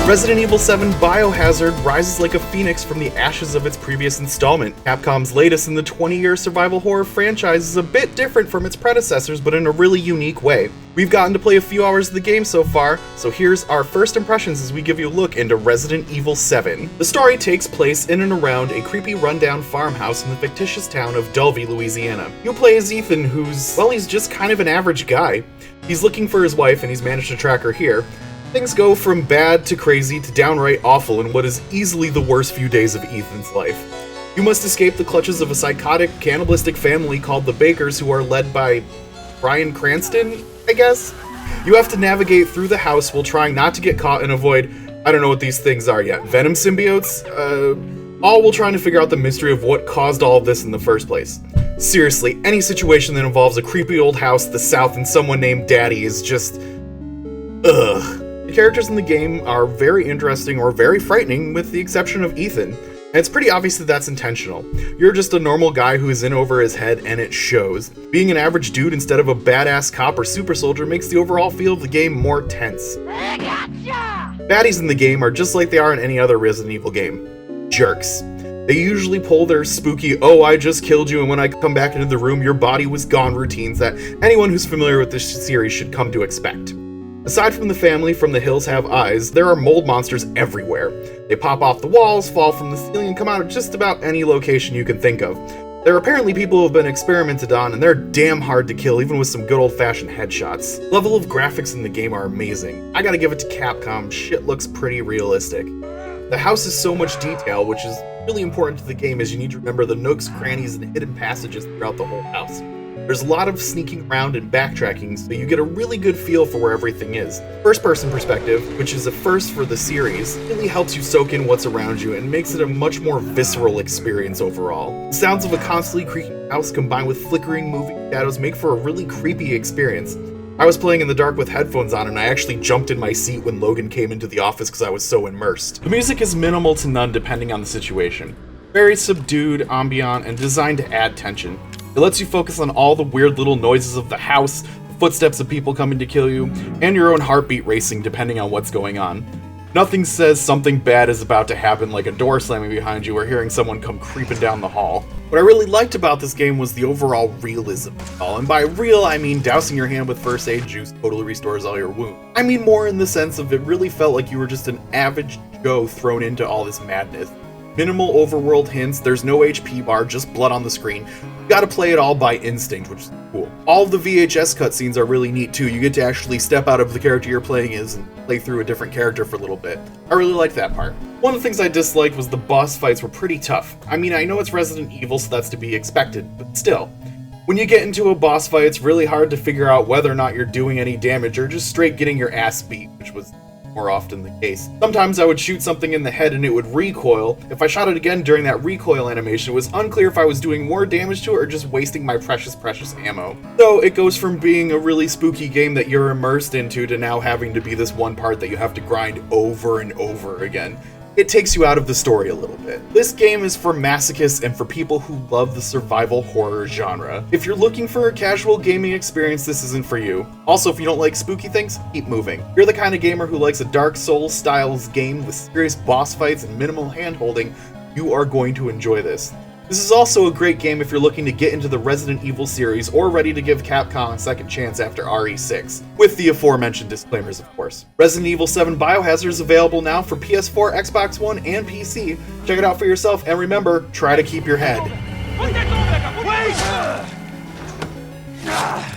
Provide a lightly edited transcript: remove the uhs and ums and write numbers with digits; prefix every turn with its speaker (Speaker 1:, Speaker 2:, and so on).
Speaker 1: Resident Evil 7 Biohazard rises like a phoenix from the ashes of its previous installment. Capcom's latest in the 20-year survival horror franchise is a bit different from its predecessors, but in a really unique way. We've gotten to play a few hours of the game so far, so here's our first impressions as we give you a look into Resident Evil 7. The story takes place in and around a creepy rundown farmhouse in the fictitious town of Dulvey, Louisiana. You play as Ethan, he's just kind of an average guy. He's looking for his wife and he's managed to track her here. Things go from bad to crazy to downright awful in what is easily the worst few days of Ethan's life. You must escape the clutches of a psychotic, cannibalistic family called the Bakers, who are led by Bryan Cranston, I guess? You have to navigate through the house while trying not to get caught and avoid, I don't know what these things are yet, venom symbiotes? All while trying to figure out the mystery of what caused all of this in the first place. Seriously, any situation that involves a creepy old house, the South, and someone named Daddy is just... ugh. The characters in the game are very interesting or very frightening, with the exception of Ethan. And it's pretty obvious that that's intentional. You're just a normal guy who is in over his head, and it shows. Being an average dude instead of a badass cop or super soldier makes the overall feel of the game more tense. Baddies in the game are just like they are in any other Resident Evil game. Jerks. They usually pull their spooky, oh, I just killed you and when I come back into the room your body was gone routines that anyone who's familiar with this series should come to expect. Aside from the family from the hills have eyes, there are mold monsters everywhere. They pop off the walls, fall from the ceiling, and come out of just about any location you can think of. There are apparently people who have been experimented on, and they're damn hard to kill even with some good old-fashioned headshots. The level of graphics in the game are amazing. I gotta give it to Capcom, shit looks pretty realistic. The house has so much detail, which is really important to the game as you need to remember the nooks, crannies, and hidden passages throughout the whole house. There's a lot of sneaking around and backtracking, so you get a really good feel for where everything is. First-person perspective, which is a first for the series, really helps you soak in what's around you and makes it a much more visceral experience overall. The sounds of a constantly creaking house combined with flickering, moving shadows make for a really creepy experience. I was playing in the dark with headphones on and I actually jumped in my seat when Logan came into the office because I was so immersed. The music is minimal to none depending on the situation. Very subdued, ambient, and designed to add tension. It lets you focus on all the weird little noises of the house, the footsteps of people coming to kill you, and your own heartbeat racing depending on what's going on. Nothing says something bad is about to happen like a door slamming behind you or hearing someone come creeping down the hall. What I really liked about this game was the overall realism of it all, and by real I mean dousing your hand with first aid juice totally restores all your wounds. I mean more in the sense of it really felt like you were just an average Joe thrown into all this madness. Minimal overworld hints, there's no HP bar, just blood on the screen. You gotta play it all by instinct, which is cool. All of the VHS cutscenes are really neat too. You get to actually step out of the character you're playing as and play through a different character for a little bit. I really liked that part. One of the things I disliked was the boss fights were pretty tough. I mean, I know it's Resident Evil, so that's to be expected, but still. When you get into a boss fight, it's really hard to figure out whether or not you're doing any damage or just straight getting your ass beat, which was more often the case. Sometimes I would shoot something in the head and it would recoil. If I shot it again during that recoil animation, it was unclear if I was doing more damage to it or just wasting my precious ammo. So it goes from being a really spooky game that you're immersed into to now having to be this one part that you have to grind over and over again. It takes you out of the story a little bit. This game is for masochists and for people who love the survival horror genre. If you're looking for a casual gaming experience, this isn't for you. Also, if you don't like spooky things, keep moving. If you're the kind of gamer who likes a Dark Souls styles game with serious boss fights and minimal hand-holding, you are going to enjoy this. This is also a great game if you're looking to get into the Resident Evil series or ready to give Capcom a second chance after RE6, with the aforementioned disclaimers of course. Resident Evil 7 Biohazard is available now for PS4, Xbox One, and PC. Check it out for yourself, and remember, try to keep your head.
Speaker 2: Wait!